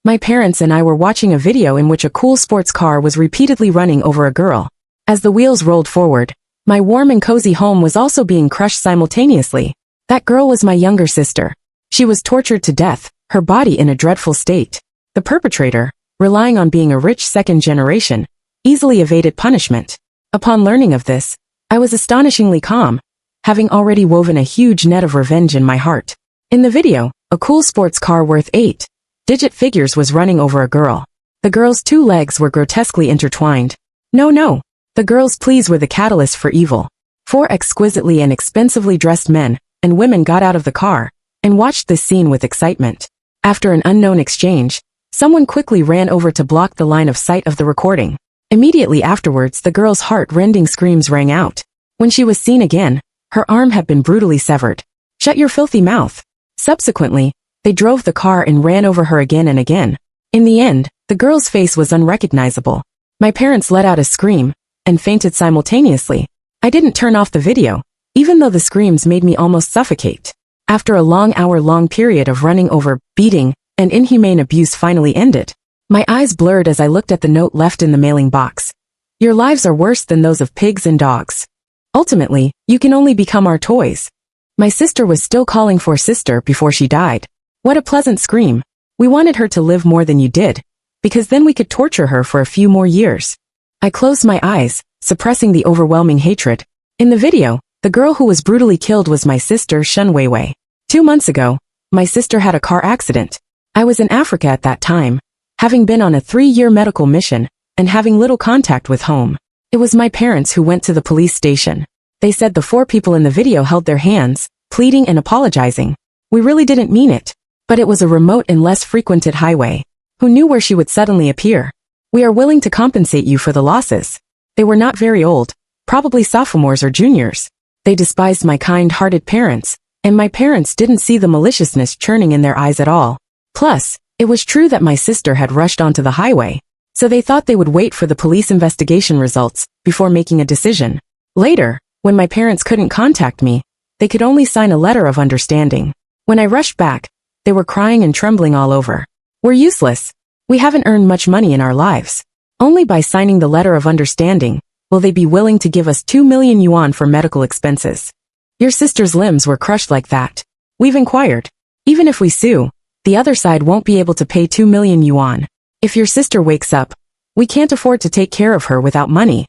My parents and I were watching a video in which a cool sports car was repeatedly running over a girl. As the wheels rolled forward, my warm and cozy home was also being crushed simultaneously. That girl was my younger sister. She was tortured to death, her body in a dreadful state. The perpetrator, relying on being a rich second generation, easily evaded punishment. Upon learning of this, I was astonishingly calm, having already woven a huge net of revenge in my heart. In the video, a cool sports car worth 8-digit figures was running over a girl. The girl's 2 legs were grotesquely intertwined. No. The girl's pleas were the catalyst for evil. 4 exquisitely and expensively dressed men and women got out of the car and watched this scene with excitement. After an unknown exchange, someone quickly ran over to block the line of sight of the recording. Immediately afterwards, the girl's heart-rending screams rang out. When she was seen again, her arm had been brutally severed. "Shut your filthy mouth." Subsequently, they drove the car and ran over her again and again. In the end, the girl's face was unrecognizable. My parents let out a scream and fainted simultaneously. I didn't turn off the video, even though the screams made me almost suffocate. After a long hour-long period of running over, beating, and inhumane abuse finally ended, my eyes blurred as I looked at the note left in the mailing box. "Your lives are worse than those of pigs and dogs. Ultimately, you can only become our toys." My sister was still calling for sister before she died. What a pleasant scream. "We wanted her to live more than you did, because then we could torture her for a few more years." I closed my eyes, suppressing the overwhelming hatred. In the video, the girl who was brutally killed was my sister Shun Weiwei. 2 months ago, my sister had a car accident. I was in Africa at that time, having been on a 3-year medical mission, and having little contact with home. It was my parents who went to the police station. They said the 4 people in the video held their hands, pleading and apologizing. We really didn't mean it. But it was a remote and less frequented highway. Who knew where she would suddenly appear? "We are willing to compensate you for the losses." They were not very old, probably sophomores or juniors. They despised my kind-hearted parents, and my parents didn't see the maliciousness churning in their eyes at all. Plus, it was true that my sister had rushed onto the highway, so they thought they would wait for the police investigation results before making a decision. Later, when my parents couldn't contact me, they could only sign a letter of understanding. When I rushed back, they were crying and trembling all over. "We're useless. We haven't earned much money in our lives. Only by signing the letter of understanding will they be willing to give us 2 million yuan for medical expenses. Your sister's limbs were crushed like that. We've inquired. Even if we sue, the other side won't be able to pay 2 million yuan. If your sister wakes up, we can't afford to take care of her without money."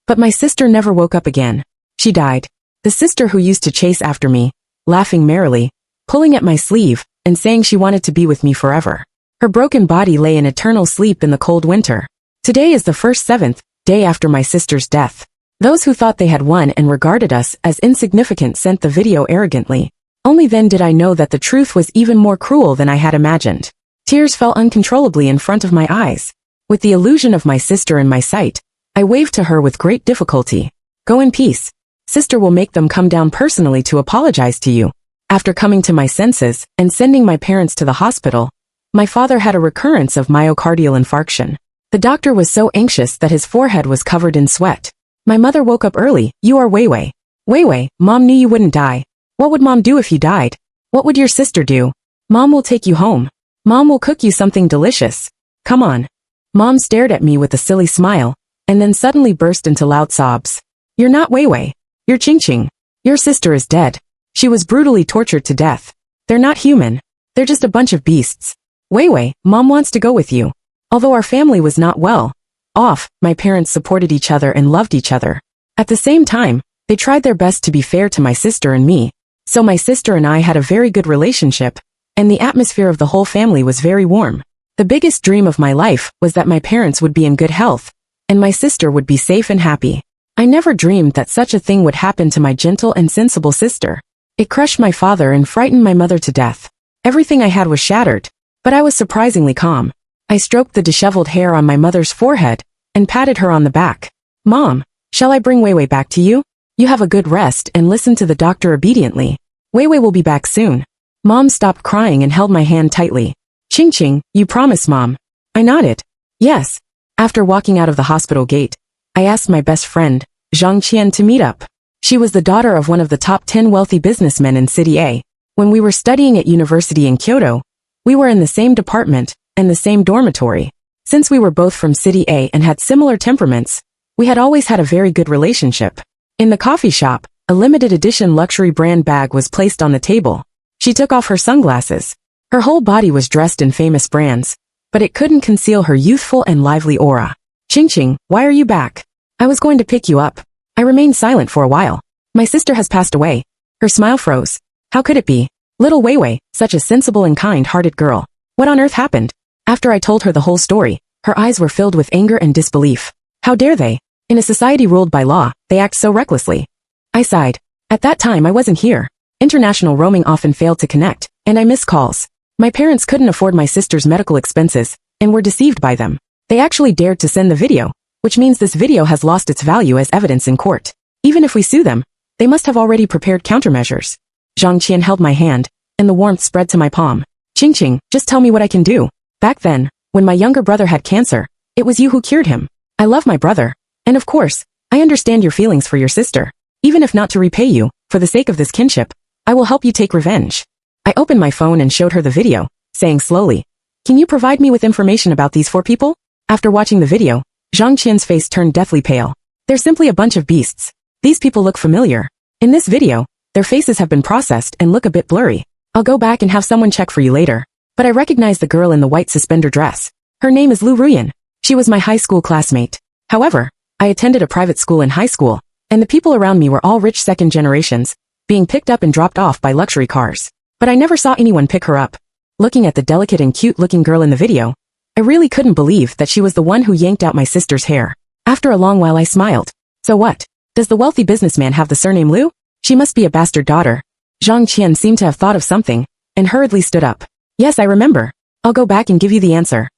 But my sister never woke up again. She died. The sister who used to chase after me, laughing merrily, pulling at my sleeve, and saying she wanted to be with me forever. Her broken body lay in eternal sleep in the cold winter. Today is the 7th day after my sister's death. Those who thought they had won and regarded us as insignificant sent the video arrogantly. Only then did I know that the truth was even more cruel than I had imagined. Tears fell uncontrollably in front of my eyes. With the illusion of my sister in my sight, I waved to her with great difficulty. "Go in peace. Sister will make them come down personally to apologize to you." After coming to my senses and sending my parents to the hospital, my father had a recurrence of myocardial infarction. The doctor was so anxious that his forehead was covered in sweat. My mother woke up early. "You are Weiwei. Weiwei, Mom knew you wouldn't die. What would Mom do if you died? What would your sister do? Mom will take you home. Mom will cook you something delicious. Come on." Mom stared at me with a silly smile, and then suddenly burst into loud sobs. "You're not Weiwei. You're Ching. Your sister is dead. She was brutally tortured to death. They're not human. They're just a bunch of beasts. Weiwei, Mom wants to go with you." Although our family was not well off, my parents supported each other and loved each other. At the same time, they tried their best to be fair to my sister and me. So my sister and I had a very good relationship, and the atmosphere of the whole family was very warm. The biggest dream of my life was that my parents would be in good health, and my sister would be safe and happy. I never dreamed that such a thing would happen to my gentle and sensible sister. It crushed my father and frightened my mother to death. Everything I had was shattered, but I was surprisingly calm. I stroked the disheveled hair on my mother's forehead and patted her on the back. "Mom, shall I bring Weiwei back to you? You have a good rest and listen to the doctor obediently. Weiwei will be back soon." Mom stopped crying and held my hand tightly. Ching, you promise, Mom?" I nodded. "Yes." After walking out of the hospital gate, I asked my best friend, Zhang Qian, to meet up. She was the daughter of one of the top 10 wealthy businessmen in City A. When we were studying at university in Kyoto, we were in the same department and the same dormitory. Since we were both from City A and had similar temperaments, we had always had a very good relationship. In the coffee shop, a limited edition luxury brand bag was placed on the table. She took off her sunglasses. Her whole body was dressed in famous brands, but it couldn't conceal her youthful and lively aura. Ching, why are you back? I was going to pick you up. I remained silent for a while. My sister has passed away. Her smile froze. How could it be? Little Weiwei, such a sensible and kind-hearted girl. What on earth happened? After I told her the whole story, her eyes were filled with anger and disbelief. How dare they? In a society ruled by law, they act so recklessly. I sighed. At that time I wasn't here. International roaming often failed to connect, and I missed calls. My parents couldn't afford my sister's medical expenses, and were deceived by them. They actually dared to send the video, which means this video has lost its value as evidence in court. Even if we sue them, they must have already prepared countermeasures. Zhang Qian held my hand, and the warmth spread to my palm. Ching, just tell me what I can do. Back then, when my younger brother had cancer, it was you who cured him. I love my brother. And of course, I understand your feelings for your sister. Even if not to repay you, for the sake of this kinship, I will help you take revenge. I opened my phone and showed her the video, saying slowly, Can you provide me with information about these 4 people? After watching the video, Zhang Qian's face turned deathly pale. They're simply a bunch of beasts. These people look familiar. In this video, their faces have been processed and look a bit blurry. I'll go back and have someone check for you later. But I recognize the girl in the white suspender dress. Her name is Lu Ruyan. She was my high school classmate. However, I attended a private school in high school, and the people around me were all rich second generations, being picked up and dropped off by luxury cars. But I never saw anyone pick her up. Looking at the delicate and cute-looking girl in the video, I really couldn't believe that she was the one who yanked out my sister's hair. After a long while I smiled. So what? Does the wealthy businessman have the surname Lu? She must be a bastard daughter. Zhang Qian seemed to have thought of something, and hurriedly stood up. Yes, I remember. I'll go back and give you the answer.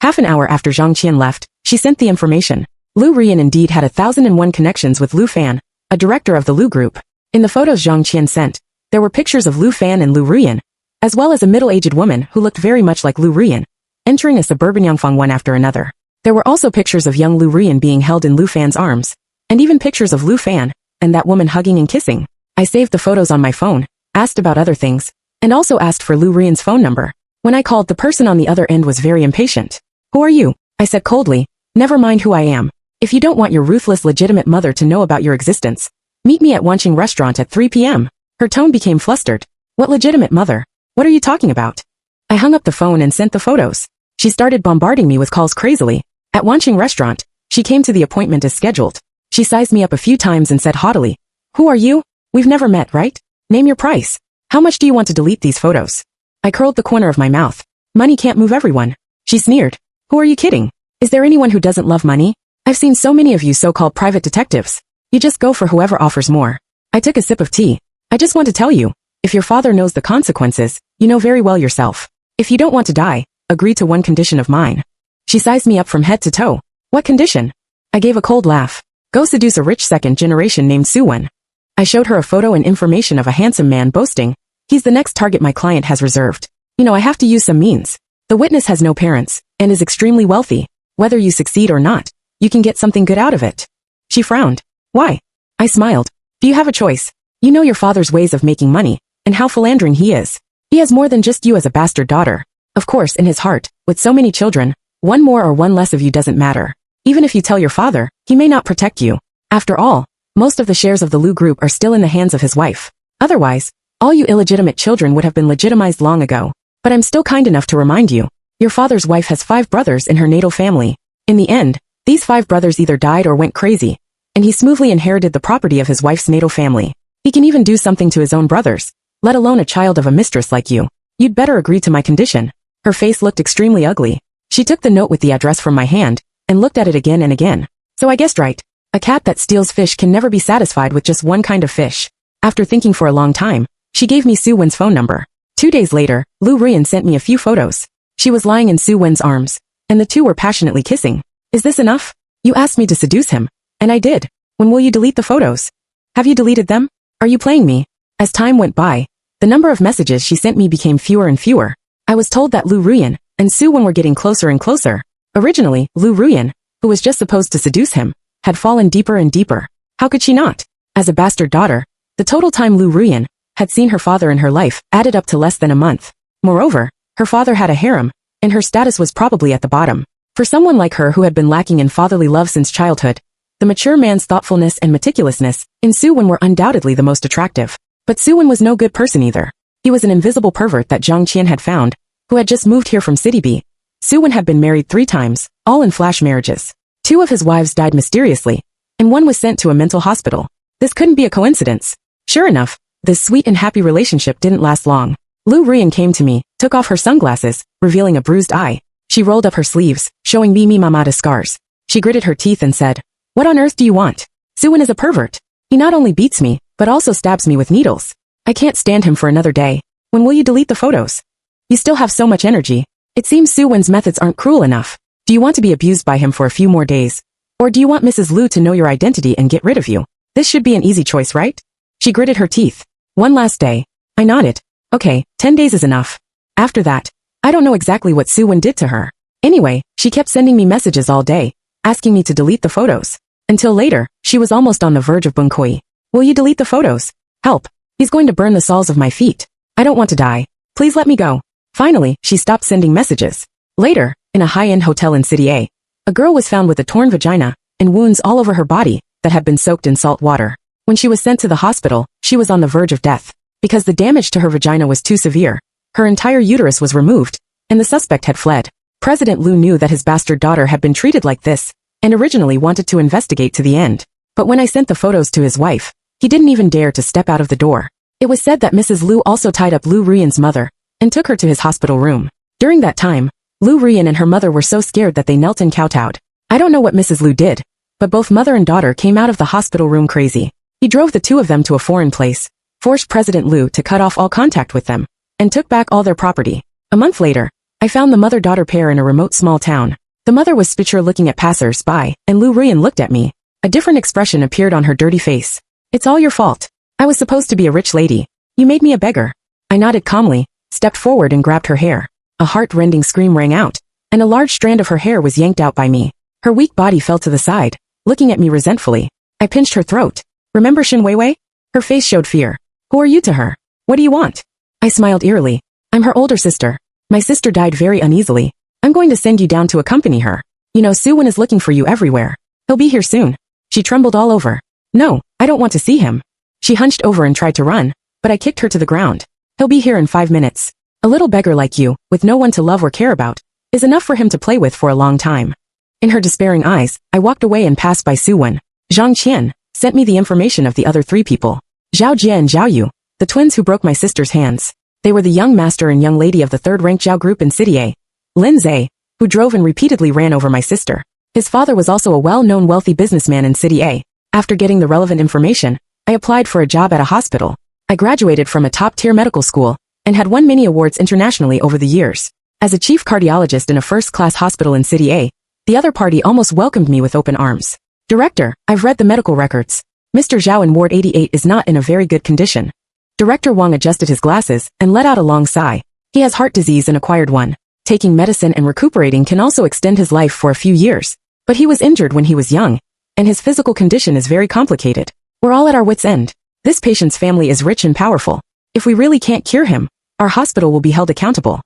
Half an hour after Zhang Qian left, she sent the information. Lu Ruyan indeed had 1,001 connections with Lu Fan, a director of the Lu Group. In the photos Zhang Qian sent, there were pictures of Lu Fan and Lu Ruyan, as well as a middle-aged woman who looked very much like Lu Ruyan, entering a suburban Yangfang one after another. There were also pictures of young Lu Ruyan being held in Lu Fan's arms, and even pictures of Lu Fan and that woman hugging and kissing. I saved the photos on my phone, asked about other things, and also asked for Lu Ruyan's phone number. When I called, the person on the other end was very impatient. Who are you? I said coldly. Never mind who I am. If you don't want your ruthless legitimate mother to know about your existence, meet me at Wanqing restaurant at 3 p.m. Her tone became flustered. What legitimate mother? What are you talking about? I hung up the phone and sent the photos. She started bombarding me with calls crazily. At Wanqing restaurant, she came to the appointment as scheduled. She sized me up a few times and said haughtily, Who are you? We've never met, right? Name your price. How much do you want to delete these photos? I curled the corner of my mouth. Money can't move everyone. She sneered. Who are you kidding? Is there anyone who doesn't love money? I've seen so many of you so-called private detectives. You just go for whoever offers more. I took a sip of tea. I just want to tell you, if your father knows the consequences, you know very well yourself. If you don't want to die, agree to one condition of mine. She sized me up from head to toe. What condition? I gave a cold laugh. Go seduce a rich second generation named Suwen. I showed her a photo and information of a handsome man boasting, he's the next target my client has reserved. You know, I have to use some means. The witness has no parents, and is extremely wealthy. Whether you succeed or not, you can get something good out of it. She frowned. Why? I smiled. Do you have a choice? You know your father's ways of making money, and how philandering he is. He has more than just you as a bastard daughter. Of course, in his heart, with so many children, one more or one less of you doesn't matter. Even if you tell your father, he may not protect you. After all, most of the shares of the Lu Group are still in the hands of his wife. Otherwise, all you illegitimate children would have been legitimized long ago. But I'm still kind enough to remind you, your father's wife has 5 brothers in her natal family. In the end, these 5 brothers either died or went crazy, and he smoothly inherited the property of his wife's natal family. He can even do something to his own brothers, let alone a child of a mistress like you. You'd better agree to my condition. Her face looked extremely ugly. She took the note with the address from my hand, and looked at it again and again. So I guessed right. A cat that steals fish can never be satisfied with just one kind of fish. After thinking for a long time, she gave me Su Wen's phone number. 2 days later, Lu Ruyan sent me a few photos. She was lying in Su Wen's arms, and the two were passionately kissing. Is this enough? You asked me to seduce him, and I did. When will you delete the photos? Have you deleted them? Are you playing me? As time went by, the number of messages she sent me became fewer and fewer. I was told that Lu Ruyan and Su Wen were getting closer and closer. Originally, Lu Ruyan, who was just supposed to seduce him, had fallen deeper and deeper. How could she not? As a bastard daughter, the total time Lu Ruyan had seen her father in her life added up to less than a month. Moreover, her father had a harem, and her status was probably at the bottom. For someone like her who had been lacking in fatherly love since childhood, the mature man's thoughtfulness and meticulousness in Soo-won were undoubtedly the most attractive. But Soo-won was no good person either. He was an invisible pervert that Zhang Qian had found, who had just moved here from City B. Soo-won had been married 3 times, all in flash marriages. 2 of his wives died mysteriously, and 1 was sent to a mental hospital. This couldn't be a coincidence. Sure enough, this sweet and happy relationship didn't last long. Lu Rian came to me, took off her sunglasses, revealing a bruised eye. She rolled up her sleeves, showing me mamada scars. She gritted her teeth and said, "What on earth do you want? Soo-won is a pervert. He not only beats me, but also stabs me with needles. I can't stand him for another day. When will you delete the photos? You still have so much energy. It seems Soo-won's methods aren't cruel enough. Do you want to be abused by him for a few more days? Or do you want Mrs. Lu to know your identity and get rid of you? This should be an easy choice, right?" She gritted her teeth. "One last day." I nodded. "Okay, 10 days is enough." After that, I don't know exactly what Soo-won did to her. Anyway, she kept sending me messages all day, asking me to delete the photos. Until later, she was almost on the verge of bunkoi. "Will you delete the photos? Help. He's going to burn the soles of my feet. I don't want to die. Please let me go." Finally, she stopped sending messages. Later, in a high-end hotel in City A girl was found with a torn vagina and wounds all over her body that had been soaked in salt water. When she was sent to the hospital, she was on the verge of death. Because the damage to her vagina was too severe, her entire uterus was removed, and the suspect had fled. President Lu knew that his bastard daughter had been treated like this, and originally wanted to investigate to the end. But when I sent the photos to his wife, he didn't even dare to step out of the door. It was said that Mrs. Lu also tied up Lu Rian's mother, and took her to his hospital room. During that time, Lu Rian and her mother were so scared that they knelt and kowtowed. I don't know what Mrs. Lu did, but both mother and daughter came out of the hospital room crazy. He drove the 2 of them to a foreign place, forced President Lu to cut off all contact with them, and took back all their property. A month later, I found the mother-daughter pair in a remote small town. The mother was spiteful looking at passers-by, and Lu Rian looked at me. A different expression appeared on her dirty face. "It's all your fault. I was supposed to be a rich lady. You made me a beggar." I nodded calmly, stepped forward and grabbed her hair. A heart-rending scream rang out, and a large strand of her hair was yanked out by me. Her weak body fell to the side, looking at me resentfully. I pinched her throat. "Remember Shin Weiwei?" Her face showed fear. "Who are you to her? What do you want?" I smiled eerily. "I'm her older sister. My sister died very uneasily. I'm going to send you down to accompany her. You know Soo-won is looking for you everywhere. He'll be here soon." She trembled all over. "No, I don't want to see him." She hunched over and tried to run, but I kicked her to the ground. "He'll be here in 5 minutes. A little beggar like you, with no one to love or care about, is enough for him to play with for a long time." In her despairing eyes, I walked away and passed by Soo-won. Zhang Qian sent me the information of the other 3 people. Zhao Jie and Zhao Yu, the twins who broke my sister's hands. They were the young master and young lady of the 3rd-ranked Zhao group in City A. Lin Zhe, who drove and repeatedly ran over my sister. His father was also a well-known wealthy businessman in City A. After getting the relevant information, I applied for a job at a hospital. I graduated from a top-tier medical school, and had won many awards internationally over the years. As a chief cardiologist in a first-class hospital in City A, the other party almost welcomed me with open arms. "Director, I've read the medical records. Mr. Zhao in Ward 88 is not in a very good condition." Director Wang adjusted his glasses and let out a long sigh. "He has heart disease and acquired one. Taking medicine and recuperating can also extend his life for a few years. But he was injured when he was young, and his physical condition is very complicated. We're all at our wits' end. This patient's family is rich and powerful. If we really can't cure him, our hospital will be held accountable."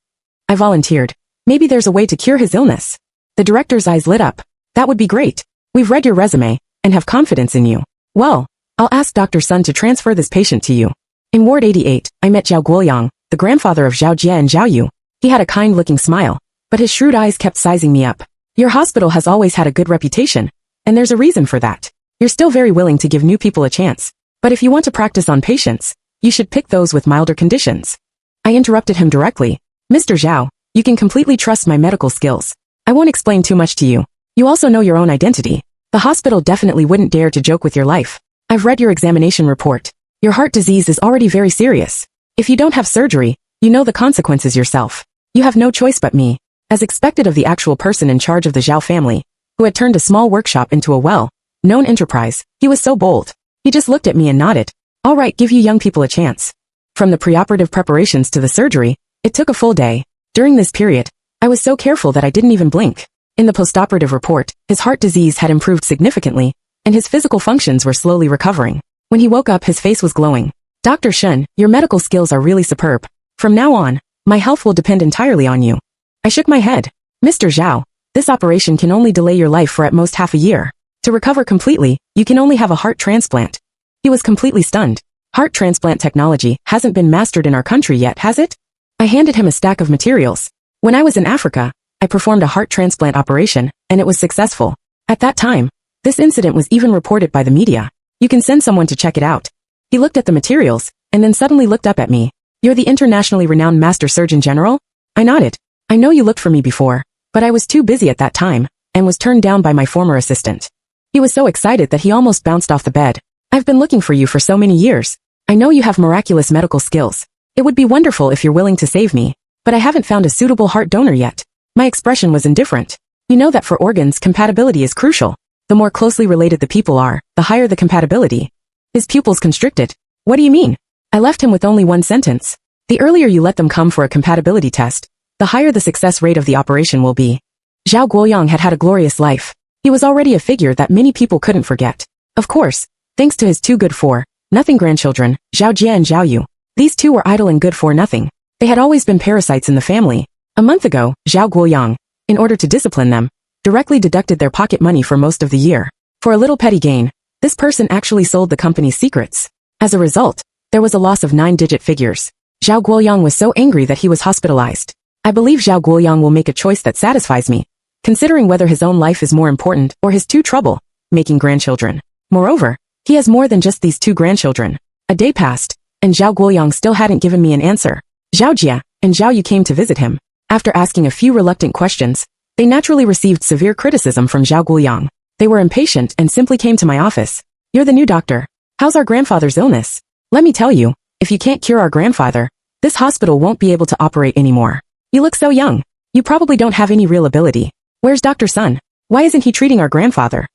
I volunteered. "Maybe there's a way to cure his illness." The director's eyes lit up. "That would be great. We've read your resume, and have confidence in you. Well, I'll ask Dr. Sun to transfer this patient to you." In Ward 88, I met Zhao Guoyang, the grandfather of Zhao Jie and Zhao Yu. He had a kind-looking smile, but his shrewd eyes kept sizing me up. "Your hospital has always had a good reputation, and there's a reason for that. You're still very willing to give new people a chance. But if you want to practice on patients, you should pick those with milder conditions." I interrupted him directly. "Mr. Zhao, you can completely trust my medical skills. I won't explain too much to you. You also know your own identity. The hospital definitely wouldn't dare to joke with your life. I've read your examination report. Your heart disease is already very serious. If you don't have surgery, you know the consequences yourself. You have no choice but me." As expected of the actual person in charge of the Zhao family, who had turned a small workshop into a well-known enterprise, he was so bold. He just looked at me and nodded. "All right, give you young people a chance." From the preoperative preparations to the surgery, it took a full day. During this period, I was so careful that I didn't even blink. In the postoperative report, his heart disease had improved significantly, and his physical functions were slowly recovering. When he woke up, his face was glowing. "Dr. Shen, your medical skills are really superb. From now on, my health will depend entirely on you." I shook my head. Mr. Zhao, this operation can only delay your life for at most half a year. To recover completely, you can only have a heart transplant. He was completely stunned. Heart transplant technology hasn't been mastered in our country yet, has it? I handed him a stack of materials. When I was in Africa, I performed a heart transplant operation, and it was successful. At that time, this incident was even reported by the media. You can send someone to check it out. He looked at the materials, and then suddenly looked up at me. You're the internationally renowned Master Surgeon General? I nodded. I know you looked for me before, but I was too busy at that time, and was turned down by my former assistant. He was so excited that he almost bounced off the bed. I've been looking for you for so many years. I know you have miraculous medical skills. It would be wonderful if you're willing to save me, but I haven't found a suitable heart donor yet. My expression was indifferent. You know that for organs, compatibility is crucial. The more closely related the people are, the higher the compatibility. His pupils constricted. What do you mean? I left him with only one sentence. The earlier you let them come for a compatibility test, the higher the success rate of the operation will be. Zhao Guoyang had had a glorious life. He was already a figure that many people couldn't forget. Of course, thanks to his two good for nothing grandchildren, Zhao Jie and Zhao Yu. These two were idle and good for nothing. They had always been parasites in the family. A month ago, Zhao Guoyang, in order to discipline them, directly deducted their pocket money for most of the year. For a little petty gain, this person actually sold the company's secrets. As a result, there was a loss of 9-digit figures. Zhao Guoyang was so angry that he was hospitalized. I believe Zhao Guoyang will make a choice that satisfies me, considering whether his own life is more important or his trouble making grandchildren. Moreover, he has more than just these 2 grandchildren. A day passed, and Zhao Guoyang still hadn't given me an answer. Zhao Jie and Zhao Yu came to visit him. After asking a few reluctant questions, they naturally received severe criticism from Zhao Guoyang. They were impatient and simply came to my office. You're the new doctor. How's our grandfather's illness? Let me tell you, if you can't cure our grandfather, this hospital won't be able to operate anymore. You look so young. You probably don't have any real ability. Where's Dr. Sun? Why isn't he treating our grandfather?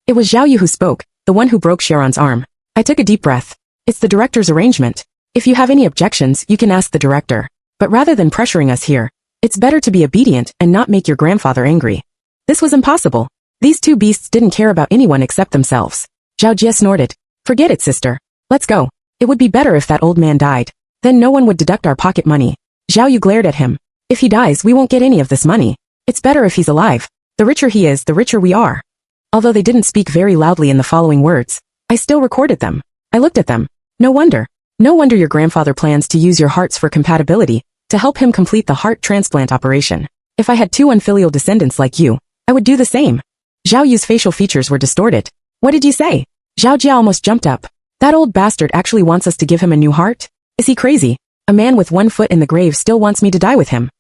It was Zhao Yu who spoke, the one who broke Sharon's arm. I took a deep breath. It's the director's arrangement. If you have any objections, you can ask the director. But rather than pressuring us here, it's better to be obedient and not make your grandfather angry. This was impossible. These 2 beasts didn't care about anyone except themselves. Zhao Jie snorted. Forget it, sister. Let's go. It would be better if that old man died. Then no one would deduct our pocket money. Zhao Yu glared at him. If he dies, we won't get any of this money. It's better if he's alive. The richer he is, the richer we are. Although they didn't speak very loudly in the following words, I still recorded them. I looked at them. No wonder. No wonder your grandfather plans to use your hearts for compatibility, to help him complete the heart transplant operation. If I had 2 unfilial descendants like you, I would do the same. Zhao Yu's facial features were distorted. What did you say? Zhao Jie almost jumped up. That old bastard actually wants us to give him a new heart? Is he crazy? A man with 1 foot in the grave still wants me to die with him.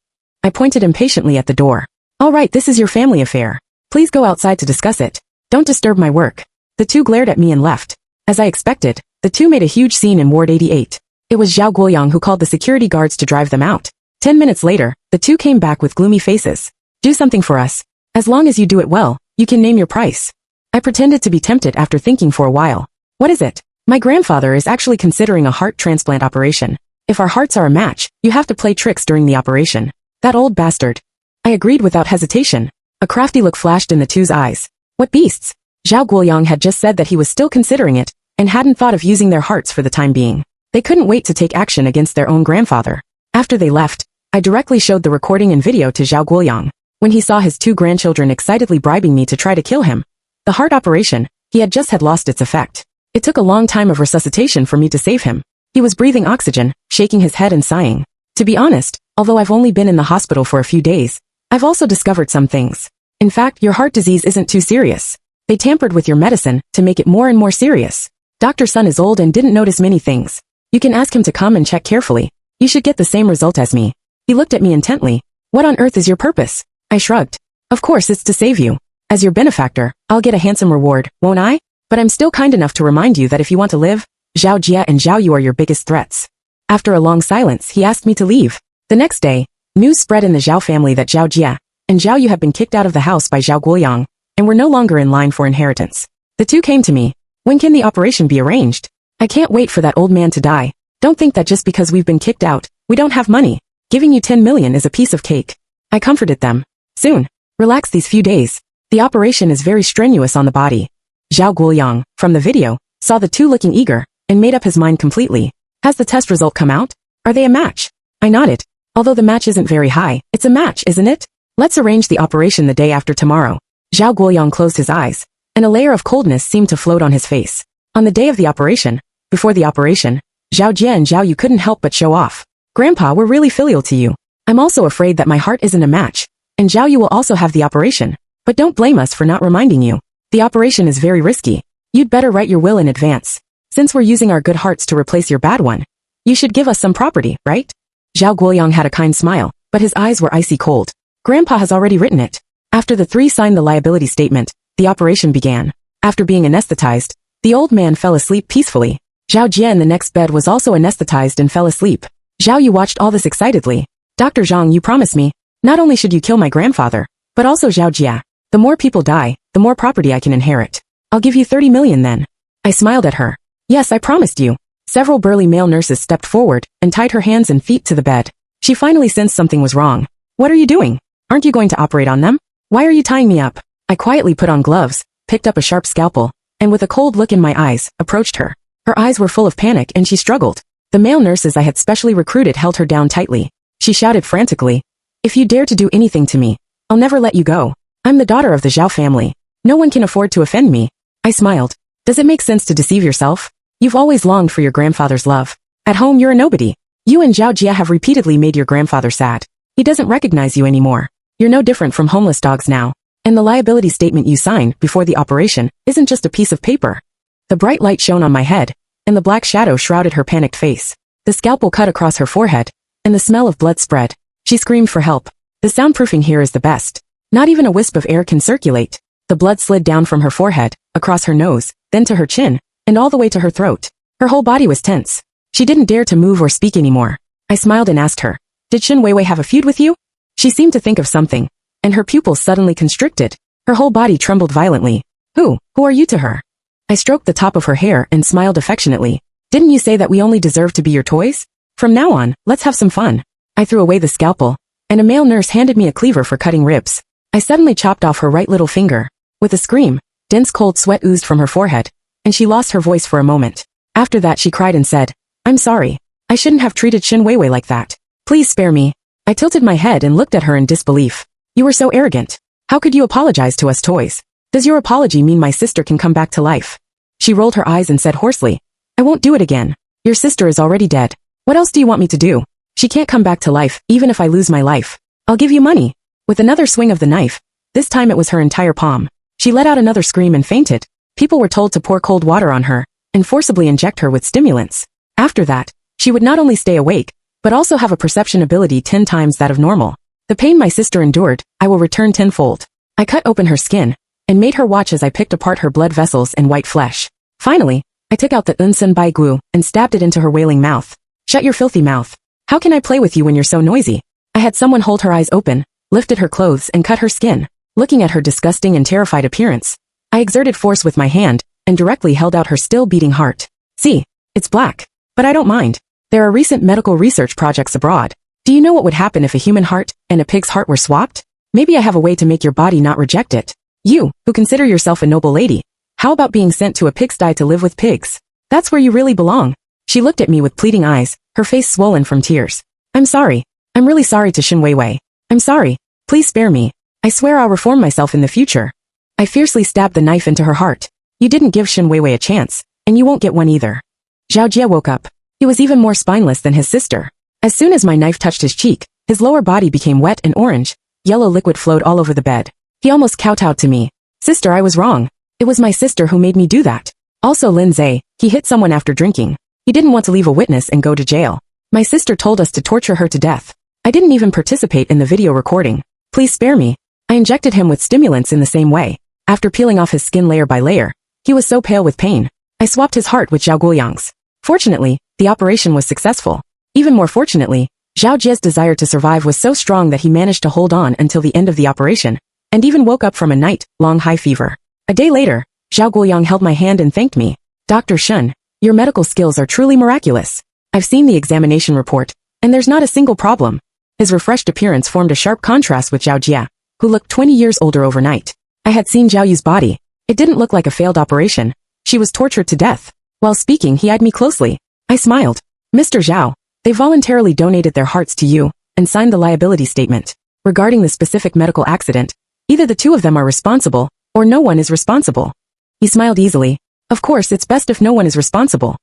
I pointed impatiently at the door. All right, this is your family affair. Please go outside to discuss it. Don't disturb my work. The 2 glared at me and left. As I expected, the 2 made a huge scene in Ward 88. It was Zhao Guoyang who called the security guards to drive them out. 10 minutes later, the 2 came back with gloomy faces. Do something for us. As long as you do it well, you can name your price. I pretended to be tempted after thinking for a while. What is it? My grandfather is actually considering a heart transplant operation. If our hearts are a match, you have to play tricks during the operation. That old bastard. I agreed without hesitation. A crafty look flashed in the 2's eyes. What beasts? Zhao Guoyang had just said that he was still considering it, and hadn't thought of using their hearts for the time being. They couldn't wait to take action against their own grandfather. After they left, I directly showed the recording and video to Zhao Guoyang. When he saw his 2 grandchildren excitedly bribing me to try to kill him, the heart operation he had just had lost its effect. It took a long time of resuscitation for me to save him. He was breathing oxygen, shaking his head and sighing. To be honest, although I've only been in the hospital for a few days, I've also discovered some things. In fact, your heart disease isn't too serious. They tampered with your medicine to make it more and more serious. Dr. Sun is old and didn't notice many things. You can ask him to come and check carefully. You should get the same result as me. He looked at me intently. What on earth is your purpose? I shrugged. Of course it's to save you. As your benefactor, I'll get a handsome reward, won't I? But I'm still kind enough to remind you that if you want to live, Zhao Jie and Zhao Yu are your biggest threats. After a long silence, he asked me to leave. The next day, news spread in the Zhao family that Zhao Jie and Zhao Yu have been kicked out of the house by Zhao Guoyang, and were no longer in line for inheritance. The 2 came to me. When can the operation be arranged? I can't wait for that old man to die. Don't think that just because we've been kicked out, we don't have money. Giving you 10 million is a piece of cake. I comforted them. Soon. Relax these few days. The operation is very strenuous on the body. Zhao Guoyang, from the video, saw the 2 looking eager, and made up his mind completely. Has the test result come out? Are they a match? I nodded. Although the match isn't very high, it's a match, isn't it? Let's arrange the operation the day after tomorrow. Zhao Guoyang closed his eyes, and a layer of coldness seemed to float on his face. On the day of the operation, before the operation, Zhao Jie and Zhao Yu couldn't help but show off. Grandpa, we're really filial to you. I'm also afraid that my heart isn't a match, and Zhao Yu will also have the operation. But don't blame us for not reminding you. The operation is very risky. You'd better write your will in advance. Since we're using our good hearts to replace your bad one, you should give us some property, right? Zhao Guoyang had a kind smile, but his eyes were icy cold. Grandpa has already written it. After the three signed the liability statement, the operation began. After being anesthetized, the old man fell asleep peacefully. Zhao Jie in the next bed was also anesthetized and fell asleep. Zhao Yu watched all this excitedly. Dr. Zhang, you promised me, not only should you kill my grandfather, but also Zhao Jie. The more people die, the more property I can inherit. I'll give you 30 million then. I smiled at her. Yes, I promised you. Several burly male nurses stepped forward and tied her hands and feet to the bed. She finally sensed something was wrong. What are you doing? Aren't you going to operate on them? Why are you tying me up? I quietly put on gloves, picked up a sharp scalpel, and with a cold look in my eyes, approached her. Her eyes were full of panic and she struggled. The male nurses I had specially recruited held her down tightly. She shouted frantically, "If you dare to do anything to me, I'll never let you go. I'm the daughter of the Zhao family. No one can afford to offend me." I smiled. Does it make sense to deceive yourself? You've always longed for your grandfather's love. At home you're a nobody. You and Zhao Jie have repeatedly made your grandfather sad. He doesn't recognize you anymore. You're no different from homeless dogs now. And the liability statement you signed before the operation isn't just a piece of paper. The bright light shone on my head, and the black shadow shrouded her panicked face. The scalpel cut across her forehead, and the smell of blood spread. She screamed for help. The soundproofing here is the best. Not even a wisp of air can circulate. The blood slid down from her forehead, across her nose, then to her chin, and all the way to her throat. Her whole body was tense. She didn't dare to move or speak anymore. I smiled and asked her, "Did Shen Weiwei have a feud with you?" She seemed to think of something, and her pupils suddenly constricted. Her whole body trembled violently. Who are you to her?" I stroked the top of her hair and smiled affectionately. "Didn't you say that we only deserve to be your toys? From now on, let's have some fun." I threw away the scalpel, and a male nurse handed me a cleaver for cutting ribs. I suddenly chopped off her right little finger. With a scream, dense cold sweat oozed from her forehead, and she lost her voice for a moment. After that she cried and said, "I'm sorry. I shouldn't have treated Shen Weiwei like that. Please spare me." I tilted my head and looked at her in disbelief. "You were so arrogant. How could you apologize to us toys? Does your apology mean my sister can come back to life?" She rolled her eyes and said hoarsely, "I won't do it again. Your sister is already dead. What else do you want me to do? She can't come back to life, even if I lose my life. I'll give you money." With another swing of the knife, this time it was her entire palm, she let out another scream and fainted. People were told to pour cold water on her and forcibly inject her with stimulants. After that, she would not only stay awake, but also have a perception ability 10 times that of normal. The pain my sister endured, I will return tenfold. I cut open her skin and made her watch as I picked apart her blood vessels and white flesh. Finally, I took out the Unsun Bai glue and stabbed it into her wailing mouth. "Shut your filthy mouth. How can I play with you when you're so noisy?" I had someone hold her eyes open, lifted her clothes and cut her skin. Looking at her disgusting and terrified appearance, I exerted force with my hand and directly held out her still beating heart. "See, it's black. But I don't mind. There are recent medical research projects abroad. Do you know what would happen if a human heart and a pig's heart were swapped? Maybe I have a way to make your body not reject it. You, who consider yourself a noble lady, how about being sent to a pigsty to live with pigs? That's where you really belong." She looked at me with pleading eyes, her face swollen from tears. "I'm sorry. I'm really sorry to Shen Weiwei. I'm sorry. Please spare me. I swear I'll reform myself in the future." I fiercely stabbed the knife into her heart. "You didn't give Shen Weiwei a chance, and you won't get one either." Zhao Jie woke up. He was even more spineless than his sister. As soon as my knife touched his cheek, his lower body became wet and orange. Yellow liquid flowed all over the bed. He almost kowtowed to me. "Sister, I was wrong. It was my sister who made me do that. Also Lin Zhe, he hit someone after drinking. He didn't want to leave a witness and go to jail. My sister told us to torture her to death. I didn't even participate in the video recording. Please spare me." I injected him with stimulants in the same way. After peeling off his skin layer by layer, he was so pale with pain. I swapped his heart with Zhao Guoyang's. Fortunately, the operation was successful. Even more fortunately, Zhao Jie's desire to survive was so strong that he managed to hold on until the end of the operation, and even woke up from a night-long high fever. A day later, Zhao Guoyang held my hand and thanked me. "Dr. Shen, your medical skills are truly miraculous. I've seen the examination report, and there's not a single problem." His refreshed appearance formed a sharp contrast with Zhao Jie, who looked 20 years older overnight. I had seen Zhao Yu's body. It didn't look like a failed operation. She was tortured to death. While speaking, he eyed me closely. I smiled. "Mr. Zhao, they voluntarily donated their hearts to you, and signed the liability statement. Regarding the specific medical accident, either the two of them are responsible, or no one is responsible. He smiled easily. Of course, it's best if no one is responsible.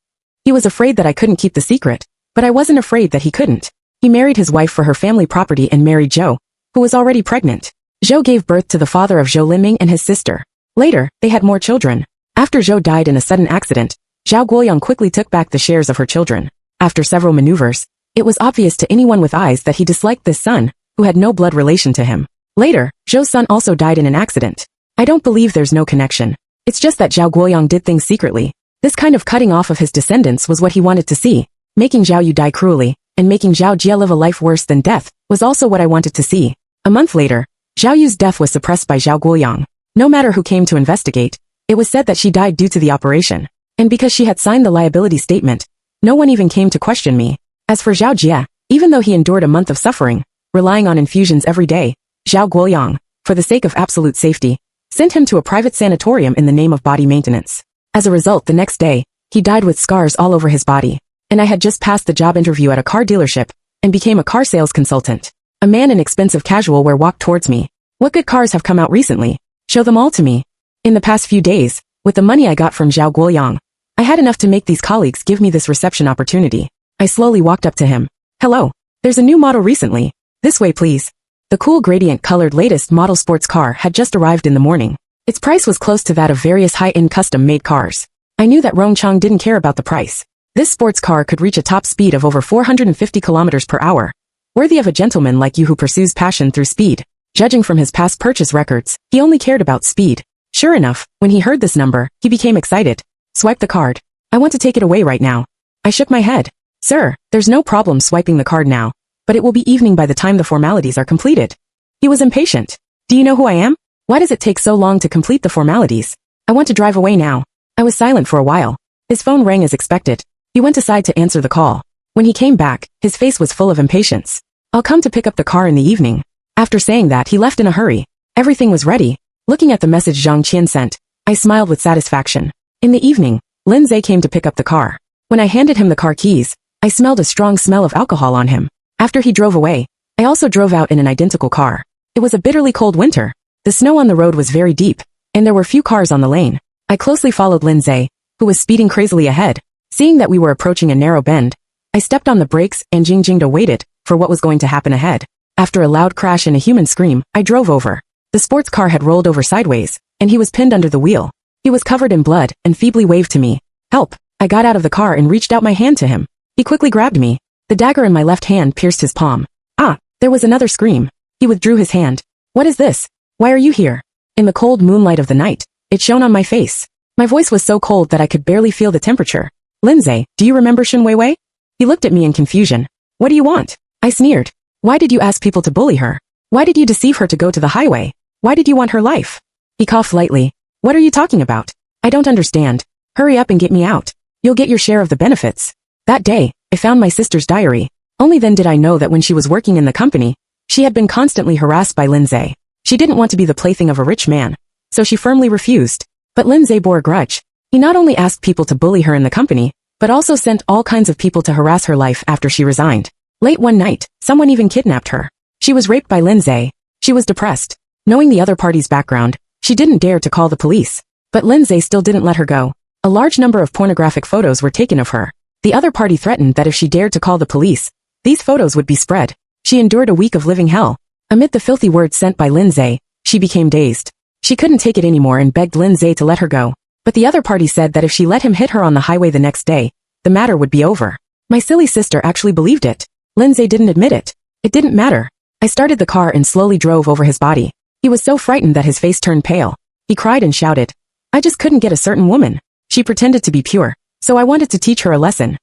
He was afraid that I couldn't keep the secret, but I wasn't afraid that he couldn't. He married his wife for her family property and married Zhou, who was already pregnant. Zhou gave birth to the father of Zhou Linming and his sister. Later, they had more children. After Zhou died in a sudden accident, Zhao Guoyang quickly took back the shares of her children. After several maneuvers, it was obvious to anyone with eyes that he disliked this son, who had no blood relation to him. Later, Zhou's son also died in an accident. I don't believe there's no connection. It's just that Zhao Guoyang did things secretly. This kind of cutting off of his descendants was what he wanted to see. Making Zhao Yu die cruelly, and making Zhao Jia live a life worse than death, was also what I wanted to see. A month later, Zhao Yu's death was suppressed by Zhao Guoyang. No matter who came to investigate, it was said that she died due to the operation. And because she had signed the liability statement, no one even came to question me. As for Zhao Jia, even though he endured a month of suffering, relying on infusions every day, Zhao Guoyang, for the sake of absolute safety, sent him to a private sanatorium in the name of body maintenance. As a result, the next day, he died with scars all over his body. And I had just passed the job interview at a car dealership and became a car sales consultant. A man in expensive casual wear walked towards me. What good cars have come out recently? Show them all to me. In the past few days, with the money I got from Zhao Guoyang, I had enough to make these colleagues give me this reception opportunity. I slowly walked up to him. Hello. There's a new model recently. This way, please. The cool gradient-colored latest model sports car had just arrived in the morning. Its price was close to that of various high-end custom-made cars. I knew that Rong Chang didn't care about the price. This sports car could reach a top speed of over 450 kilometers per hour. Worthy of a gentleman like you who pursues passion through speed. Judging from his past purchase records, he only cared about speed. Sure enough, when he heard this number, he became excited. Swipe the card. I want to take it away right now. I shook my head. Sir, there's no problem swiping the card now, but it will be evening by the time the formalities are completed. He was impatient. Do you know who I am? Why does it take so long to complete the formalities? I want to drive away now. I was silent for a while. His phone rang as expected. He went aside to answer the call. When he came back, his face was full of impatience. I'll come to pick up the car in the evening. After saying that, he left in a hurry. Everything was ready. Looking at the message Zhang Qian sent, I smiled with satisfaction. In the evening, Lin Zhe came to pick up the car. When I handed him the car keys, I smelled a strong smell of alcohol on him. After he drove away, I also drove out in an identical car. It was a bitterly cold winter. The snow on the road was very deep, and there were few cars on the lane. I closely followed Lin Zhe, who was speeding crazily ahead. Seeing that we were approaching a narrow bend, I stepped on the brakes and Jingjingda waited for what was going to happen ahead. After a loud crash and a human scream, I drove over. The sports car had rolled over sideways, and he was pinned under the wheel. He was covered in blood and feebly waved to me. Help! I got out of the car and reached out my hand to him. He quickly grabbed me. The dagger in my left hand pierced his palm. Ah! There was another scream. He withdrew his hand. What is this? Why are you here? In the cold moonlight of the night, it shone on my face. My voice was so cold that I could barely feel the temperature. Lindsay, do you remember Shen Weiwei? He looked at me in confusion. What do you want? I sneered. Why did you ask people to bully her? Why did you deceive her to go to the highway? Why did you want her life? He coughed lightly. What are you talking about? I don't understand. Hurry up and get me out. You'll get your share of the benefits. That day, I found my sister's diary. Only then did I know that when she was working in the company, she had been constantly harassed by Lindsay. She didn't want to be the plaything of a rich man, so she firmly refused. But Lindsay bore a grudge. He not only asked people to bully her in the company, but also sent all kinds of people to harass her life after she resigned. Late one night, someone even kidnapped her. She was raped by Lindsay. She was depressed. Knowing the other party's background, she didn't dare to call the police. But Lindsay still didn't let her go. A large number of pornographic photos were taken of her. The other party threatened that if she dared to call the police, these photos would be spread. She endured a week of living hell. Amid the filthy words sent by Lindsay, she became dazed. She couldn't take it anymore and begged Lindsay to let her go. But the other party said that if she let him hit her on the highway the next day, the matter would be over. My silly sister actually believed it. Lindsay didn't admit it. It didn't matter. I started the car and slowly drove over his body. He was so frightened that his face turned pale. He cried and shouted. I just couldn't get a certain woman. She pretended to be pure, so I wanted to teach her a lesson.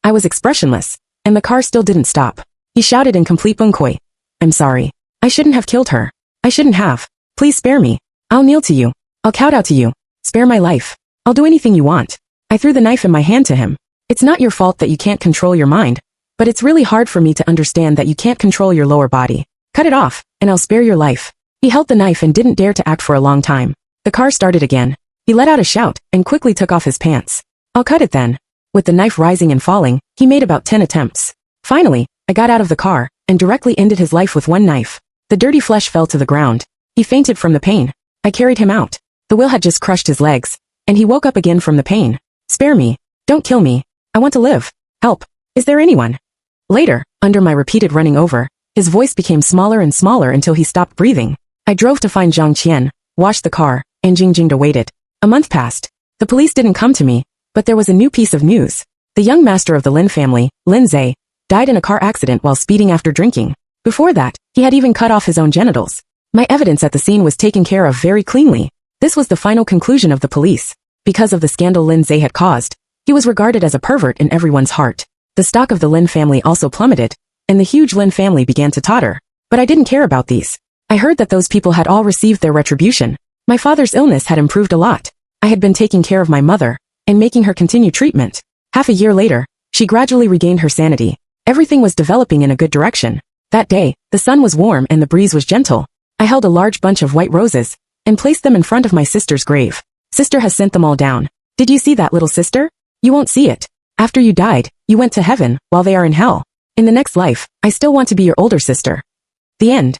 I was expressionless, and the car still didn't stop. He shouted in complete bunkoi. I'm sorry. I shouldn't have killed her. I shouldn't have. Please spare me. I'll kneel to you. I'll kowtow to you. Spare my life. I'll do anything you want. I threw the knife in my hand to him. It's not your fault that you can't control your mind, but it's really hard for me to understand that you can't control your lower body. Cut it off, and I'll spare your life. He held the knife and didn't dare to act for a long time. The car started again. He let out a shout and quickly took off his pants. I'll cut it then. With the knife rising and falling, he made about 10 attempts. Finally, I got out of the car, and directly ended his life with one knife. The dirty flesh fell to the ground. He fainted from the pain. I carried him out. The wheel had just crushed his legs, and he woke up again from the pain. Spare me. Don't kill me. I want to live. Help. Is there anyone? Later, under my repeated running over, his voice became smaller and smaller until he stopped breathing. I drove to find Zhang Qian, washed the car, and Jingjing awaited. A month passed. The police didn't come to me, but there was a new piece of news. The young master of the Lin family, Lin Zhe, died in a car accident while speeding after drinking. Before that, he had even cut off his own genitals. My evidence at the scene was taken care of very cleanly. This was the final conclusion of the police. Because of the scandal Lin Zhe had caused, he was regarded as a pervert in everyone's heart. The stock of the Lin family also plummeted, and the huge Lin family began to totter. But I didn't care about these. I heard that those people had all received their retribution. My father's illness had improved a lot. I had been taking care of my mother, and making her continue treatment. Half a year later, she gradually regained her sanity. Everything was developing in a good direction. That day, the sun was warm and the breeze was gentle. I held a large bunch of white roses, and placed them in front of my sister's grave. Sister has sent them all down. Did you see that, little sister? You won't see it. After you died, you went to heaven, while they are in hell. In the next life, I still want to be your older sister. The end.